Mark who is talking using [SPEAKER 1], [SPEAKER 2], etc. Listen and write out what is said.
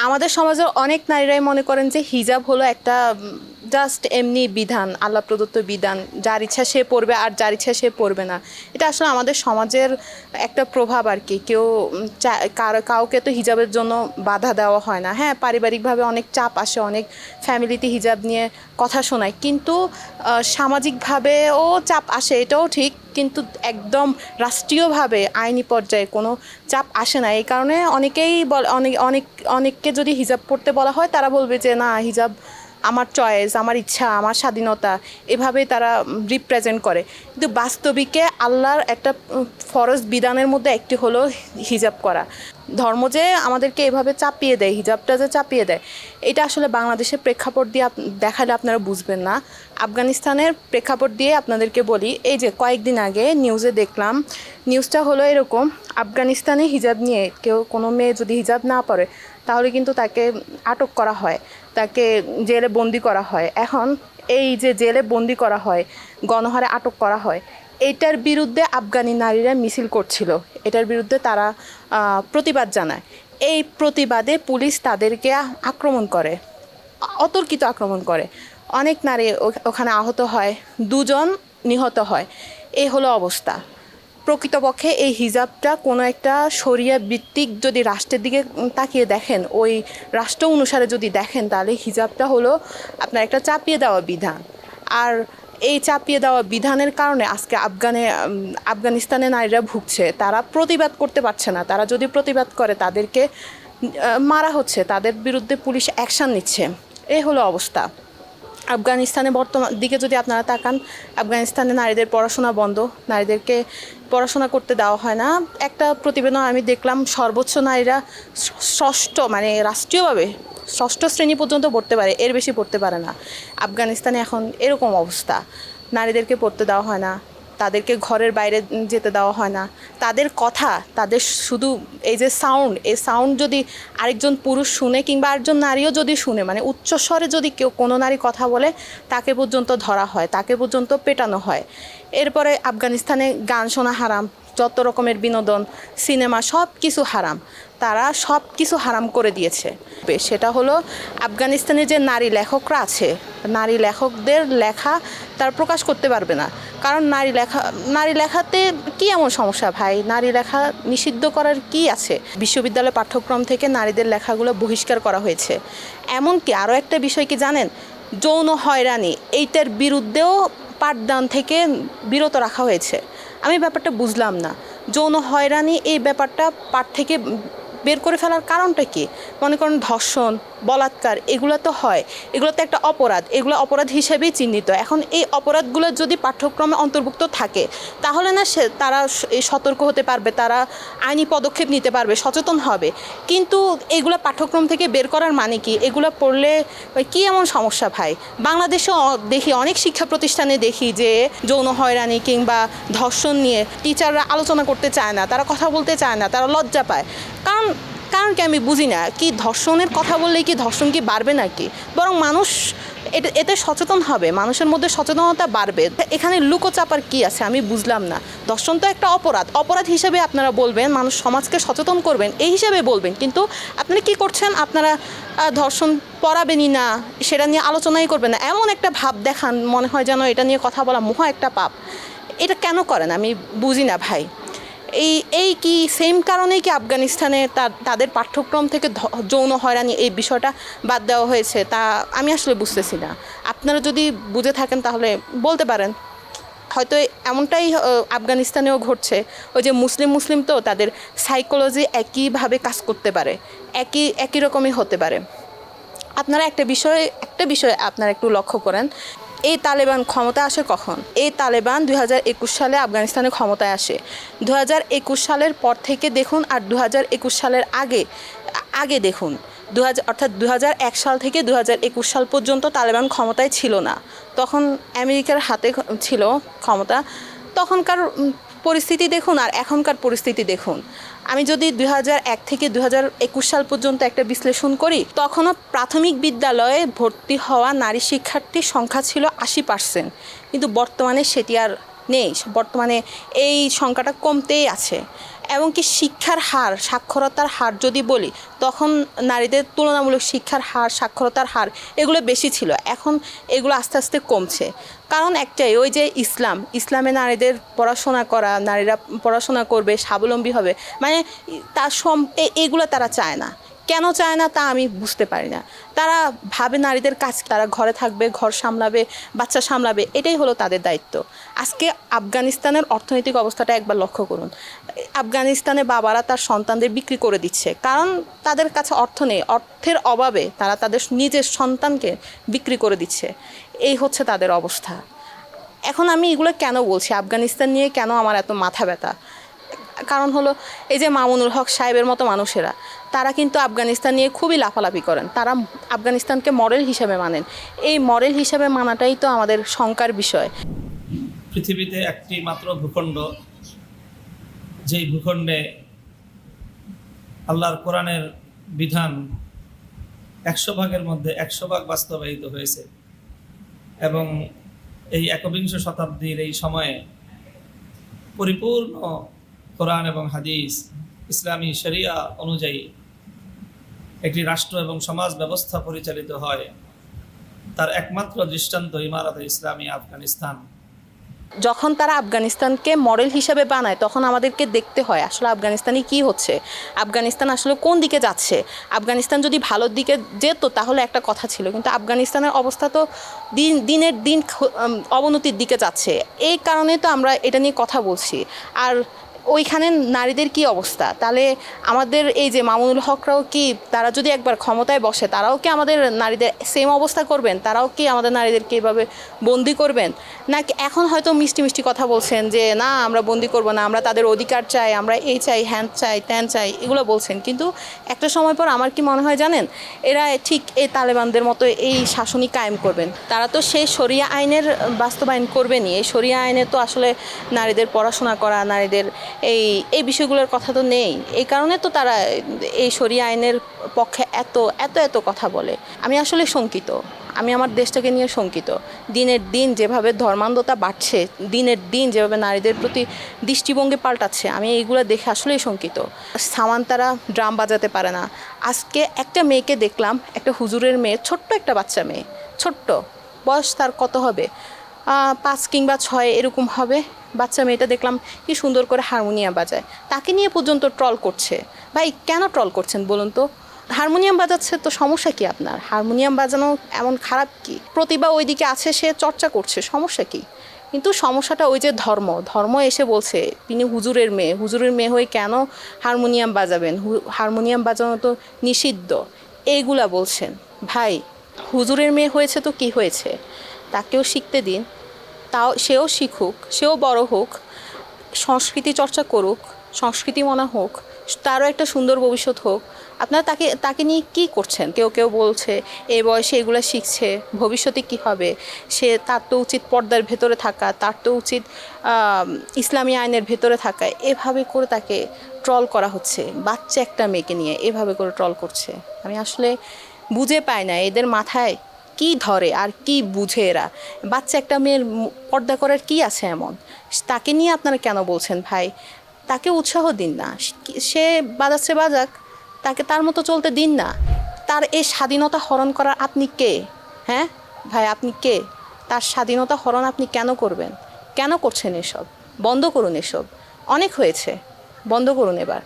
[SPEAKER 1] আমাদের সমাজের অনেক নারীরাই মনে করেন যে হিজাব হলো একটা জাস্ট এমনি বিধান, আল্লাহ প্রদত্ত বিধান, যার ইচ্ছা সে পড়বে আর যার ইচ্ছা সে পড়বে না। এটা আসলে আমাদের সমাজের একটা প্রভাব আর কি। কেউ কাউকে তো হিজাবের জন্য বাধা দেওয়া হয় না। হ্যাঁ, পারিবারিকভাবে অনেক চাপ আসে, অনেক ফ্যামিলিতে হিজাব নিয়ে কথা শোনায়, কিন্তু সামাজিকভাবেও চাপ আসে, এটাও ঠিক, কিন্তু একদম রাষ্ট্রীয়ভাবে আইনি পর্যায়ে কোনো চাপ আসে না। এই কারণে অনেকেই অনেককে যদি হিজাব পড়তে বলা হয়, তারা বলবে যে না, হিজাব আমার চয়েস, আমার ইচ্ছা, আমার স্বাধীনতা, এভাবেই তারা রিপ্রেজেন্ট করে। কিন্তু বাস্তবিকে আল্লাহর একটা ফরজ বিধানের মধ্যে একটি হলো হিজাব করা। ধর্ম যে আমাদেরকে এভাবে চাপিয়ে দেয়, হিজাবটা যে চাপিয়ে দেয়, এটা আসলে বাংলাদেশের প্রেক্ষাপট দিয়ে দেখালে আপনারা বুঝবেন না। আফগানিস্তানের প্রেক্ষাপট দিয়ে আপনাদেরকে বলি। এই যে কয়েকদিন আগে নিউজে দেখলাম, নিউজটা হলো এরকম: আফগানিস্তানে হিজাব নিয়ে কোনো মেয়ে যদি হিজাব না পরে, তাহলে কিন্তু তাকে আটক করা হয়, তাকে জেলে বন্দি করা হয়। এখন এই যে জেলে বন্দি করা হয়, গণহারে আটক করা হয়, এটার বিরুদ্ধে আফগানি নারীরা মিছিল করছিল, এটার বিরুদ্ধে তারা প্রতিবাদ জানায়। এই প্রতিবাদে পুলিশ তাদেরকে আক্রমণ করে, অতর্কিত আক্রমণ করে। অনেক নারী ওখানে আহত হয়, দুজন নিহত হয়। এই হলো অবস্থা। প্রকৃতপক্ষে এই হিজাবটা কোনো একটা শরিয়া ভিত্তিক যদি রাষ্ট্রের দিকে তাকিয়ে দেখেন, ওই রাষ্ট্র অনুসারে যদি দেখেন, তাহলে হিজাবটা হলো আপনার একটা চাপিয়ে দেওয়া বিধান। আর এই চাপিয়ে দেওয়া বিধানের কারণে আজকে আফগানিস্তানে নারীরা ভুগছে। তারা প্রতিবাদ করতে পারছে না। তারা যদি প্রতিবাদ করে, তাদেরকে মারা হচ্ছে, তাদের বিরুদ্ধে পুলিশ অ্যাকশান নিচ্ছে। এই হলো অবস্থা। আফগানিস্তানে বর্তমান দিকে যদি আপনারা তাকান, আফগানিস্তানে নারীদের পড়াশোনা বন্ধ, নারীদেরকে পড়াশোনা করতে দেওয়া হয় না। একটা প্রতিবেদন আমি দেখলাম, সর্বোচ্চ নারীরা ষষ্ঠ, মানে রাষ্ট্রীয়ভাবে ষষ্ঠ শ্রেণী পর্যন্ত পড়তে পারে, এর বেশি পড়তে পারে না। আফগানিস্তানে এখন এরকম অবস্থা। নারীদেরকে পড়তে দেওয়া হয় না, তাদেরকে ঘরের বাইরে যেতে দেওয়া হয় না। তাদের কথা, তাদের শুধু এই যে সাউন্ড, এই সাউন্ড যদি আরেকজন পুরুষ শুনে, কিংবা আরেকজন নারীও যদি শুনে, মানে উচ্চস্বরে যদি কোনো নারী কথা বলে, তাকে পর্যন্ত ধরা হয়, তাকে পর্যন্ত পেটানো হয়। এরপরে আফগানিস্তানে গান শোনা হারাম, যত রকমের বিনোদন, সিনেমা, সব কিছু হারাম। তারা সব কিছু হারাম করে দিয়েছে। সেটা হলো আফগানিস্তানে যে নারী লেখকরা আছে, নারী লেখকদের লেখা তার প্রকাশ করতে পারবে না। কারণ নারী লেখাতে কি এমন সমস্যা ভাই? নারী লেখা নিষিদ্ধ করার কি আছে? বিশ্ববিদ্যালয় পাঠ্যক্রম থেকে নারীদের লেখাগুলো বহিষ্কার করা হয়েছে। এমনকি আরও একটা বিষয় কি জানেন? যৌন হয়রানি, এইটার বিরুদ্ধেও পাঠদান থেকে বিরত রাখা হয়েছে। আমি ব্যাপারটা বুঝলাম না। যৌন হয়রানি, এই ব্যাপারটা পাঠ থেকে বের করে ফেলার কারণটা কি? মনে করেন ধর্ষণ, বলাৎকার, এগুলো তো হয়, এগুলো তো একটা অপরাধ, এগুলো অপরাধ হিসেবেই চিহ্নিত। এখন এই অপরাধগুলো যদি পাঠ্যক্রমে অন্তর্ভুক্ত থাকে, তাহলে না তারা সতর্ক হতে পারবে, তারা আইনি পদক্ষেপ নিতে পারবে, সচেতন হবে। কিন্তু এগুলো পাঠ্যক্রম থেকে বের করার মানে কি? এগুলো পড়লে কি এমন সমস্যা ভাই? বাংলাদেশেও দেখি, অনেক শিক্ষা প্রতিষ্ঠানে দেখি যে যৌন হয়রানি কিংবা ধর্ষণ নিয়ে টিচাররা আলোচনা করতে চায় না, তারা কথা বলতে চায় না, তারা লজ্জা পায়। কারণ কি আমি বুঝি না, কি ধর্ষণের কথা বললেই কি ধর্ষণ কি বাড়বে নাকি? বরং মানুষ এতে সচেতন হবে, মানুষের মধ্যে সচেতনতা বাড়বে। এখানে লুকোচাপার কি আছে আমি বুঝলাম না। ধর্ষণ তো একটা অপরাধ হিসেবে আপনারা বলবেন, মানুষ সমাজকে সচেতন করবেন, এই হিসেবে বলবেন। কিন্তু আপনারা কি করছেন? আপনারা ধর্ষণ পড়াবেনই না, সেটা নিয়ে আলোচনাই করবেন না, এমন একটা ভাব দেখান, মনে হয় যেন এটা নিয়ে কথা বলা মহা একটা পাপ। এটা কেন করেন আমি বুঝি না ভাই। এই কি সেম কারণেই কি আফগানিস্তানে তাদের পাঠ্যক্রম থেকে যৌন হয়রানি এই বিষয়টা বাদ দেওয়া হয়েছে? তা আমি আসলে বুঝতেছি না। আপনারা যদি বুঝে থাকেন তাহলে বলতে পারেন। হয়তো এমনটাই আফগানিস্তানেও ঘটছে। ওই যে মুসলিম তো, তাদের সাইকোলজি একইভাবে কাজ করতে পারে, একই রকমই হতে পারে। আপনারা একটা বিষয় আপনারা একটু লক্ষ্য করেন। এই তালেবান ক্ষমতা আসে কখন? এই তালেবান 2021 সালে আফগানিস্তানে ক্ষমতায় আসে। 2021 সালের পর থেকে দেখুন, আর 2021 সালের আগে দেখুন, অর্থাৎ 2001 সাল থেকে 2021 সাল পর্যন্ত তালেবান ক্ষমতায় ছিল না। তখন আমেরিকার হাতে ছিল ক্ষমতা। তখনকার পরিস্থিতি দেখুন আর এখনকার পরিস্থিতি দেখুন। আমি যদি 2001 থেকে 2021 সাল পর্যন্ত একটা বিশ্লেষণ করি, তখনও প্রাথমিক বিদ্যালয়ে ভর্তি হওয়া নারী শিক্ষার্থীর সংখ্যা ছিল 80%, কিন্তু বর্তমানে সেটি আর নেই। বর্তমানে এই সংখ্যাটা কমতেই আছে। এবং কি শিক্ষার হার, সাক্ষরতার হার যদি বলি, তখন নারীদের তুলনামূলক শিক্ষার হার, সাক্ষরতার হার এগুলো বেশি ছিল। এখন এগুলো আস্তে আস্তে কমছে। কারণ একটাই, ওই যে ইসলামে নারীদের পড়াশোনা করা, নারীরা পড়াশোনা করবে, স্বাবলম্বী হবে, মানে তার এগুলো তারা চায় না। কেন চায় না তা আমি বুঝতে পারি না। তারা ভাবে নারীদের কাজ, তারা ঘরে থাকবে, ঘর সামলাবে, বাচ্চা সামলাবে, এটাই হলো তাদের দায়িত্ব। আজকে আফগানিস্তানের অর্থনৈতিক অবস্থাটা একবার লক্ষ্য করুন। আফগানিস্তানে বাবারা তার সন্তানদের বিক্রি করে দিচ্ছে, কারণ তাদের কাছে অর্থ নেই। অর্থের অভাবে তারা তাদের নিজের সন্তানকে বিক্রি করে দিচ্ছে। এই হচ্ছে তাদের অবস্থা। এখন আমি এগুলো কেন বলছি, আফগানিস্তান নিয়ে কেন আমার এত মাথা ব্যথা, কারণ হলো এই যে মামুনুল হক সাহেবের মতো মানুষেরা, তারা কিন্তু আফগানিস্তান নিয়ে খুবই লাফালাফি করেন। তারা আফগানিস্তানকে মডেল হিসেবে মানেন। এই মডেল হিসেবে মানাটাই তো আমাদের শঙ্কার বিষয়।
[SPEAKER 2] পৃথিবীতে একটি মাত্র ভূখণ্ড, যেই ভূখণ্ডে আল্লাহর কোরআনের বিধান 100 ভাগের মধ্যে 100 ভাগ বাস্তবায়িত হয়েছে, এবং এই একবিংশ শতাব্দীর এই সময়ে পরিপূর্ণ কোরআন এবং হাদিস, ইসলামী শরিয়া অনুযায়ী একটি রাষ্ট্র এবং সমাজ ব্যবস্থা পরিচালিত হয়, তার একমাত্র দৃষ্টান্ত ইমারতে ইসলামী আফগানিস্তান।
[SPEAKER 1] যখন তারা আফগানিস্তানকে মডেল হিসেবে বানায়, তখন আমাদেরকে দেখতে হয় আসলে আফগানিস্তানে কি হচ্ছে, আফগানিস্তান আসলে কোন দিকে যাচ্ছে। আফগানিস্তান যদি ভালোর দিকে যেত তাহলে একটা কথা ছিল, কিন্তু আফগানিস্তানের অবস্থা তো দিনের দিন অবনতির দিকে যাচ্ছে। এই কারণে তো আমরা এটা নিয়ে কথা বলছি। আর ওইখানে নারীদের কি অবস্থা, তাহলে আমাদের এই যে মামুনুল হকরাও কি, তারা যদি একবার ক্ষমতায় বসে, তারাও কি আমাদের নারীদের সেম অবস্থা করবেন? তারাও কি আমাদের নারীদেরকে এভাবে বন্দি করবেন? নাকি এখন হয়তো মিষ্টি মিষ্টি কথা বলছেন যে না, আমরা বন্দি করব না, আমরা তাদের অধিকার চাই, আমরা এই চাই, হ্যান চাই, ত্যান চাই, এগুলো বলছেন। কিন্তু একটা সময় পর আমার কি মনে হয় জানেন, এরা ঠিক এই তালেবানদের মতো এই শাসনই কায়েম করবেন। তারা তো সেই শরিয়া আইনের বাস্তবায়ন করবেনই। এই শরিয়া আইনে তো আসলে নারীদের পড়াশোনা করা, নারীদের এই বিষয়গুলোর কথা তো নেই। এই কারণে তো তারা এই শরিয়া আইনের পক্ষে এত এত এত কথা বলে। আমি আসলে শঙ্কিত, আমি আমার দেশটাকে নিয়ে শঙ্কিত। দিনের দিন যেভাবে ধর্মান্ধতা বাড়ছে, দিনের দিন যেভাবে নারীদের প্রতি দৃষ্টিভঙ্গি পাল্টাচ্ছে, আমি এইগুলো দেখে আসলেই শঙ্কিত। সামান্তারা ড্রাম বাজাতে পারে না। আজকে একটা মেয়েকে দেখলাম, একটা হুজুরের মেয়ে, ছোট্ট একটা বাচ্চা মেয়ে, ছোট্ট বয়স, তার কত হবে, 5 কিংবা 6 এরকম হবে। বাচ্চা মেয়েটা দেখলাম কি সুন্দর করে হারমোনিয়াম বাজায়, তাকে নিয়ে পর্যন্ত ট্রল করছে। ভাই কেন ট্রল করছেন বলুন তো? হারমোনিয়াম বাজাচ্ছে তো সমস্যা কি আপনার? হারমোনিয়াম বাজানো এমন খারাপ কি? প্রতিভা ওইদিকে আছে, সে চর্চা করছে, সমস্যা কি? কিন্তু সমস্যাটা ওই যে ধর্ম এসে বলছে তিনি হুজুরের মেয়ে, হুজুরের মেয়ে হয়ে কেন হারমোনিয়াম বাজাবেন, হারমোনিয়াম বাজানো তো নিষিদ্ধ, এইগুলা বলছেন। ভাই হুজুরের মেয়ে হয়েছে তো কি হয়েছে, তাকেও শিখতে দিন, তাও সেও শিখুক, সেও বড় হোক, সংস্কৃতি চর্চা করুক, সংস্কৃতি মনা হোক, তারও একটা সুন্দর ভবিষ্যৎ হোক। আপনারা তাকে নিয়ে কী করছেন? কেউ কেউ বলছে এই বয়সে এগুলো শিখছে, ভবিষ্যতে কি হবে, তার তো উচিত পর্দার ভেতরে থাকা, তার তো উচিত ইসলামী আইনের ভেতরে থাকা। এভাবে করে তাকে ট্রল করা হচ্ছে, বাচ্চা একটা মেয়েকে নিয়ে এভাবে করে ট্রল করছে। আমি আসলে বুঝে পাই না এদের মাথায় কি ধরে আর কি বুঝে এরা। বাচ্চা একটা মেয়ের পর্দা করার কি আছে এমন? তাকে নিয়ে আপনারা কেন বলছেন ভাই? তাকে উৎসাহ দিন না, সে বাজাচ্ছে বাজাক, তাকে তার মতো চলতে দিন না। তার এই স্বাধীনতা হরণ করার আপনি কে? হ্যাঁ ভাই, আপনি কে? তার স্বাধীনতা হরণ আপনি কেন করবেন? কেন করছেন এসব? বন্ধ করুন এসব, অনেক হয়েছে, বন্ধ করুন এবার।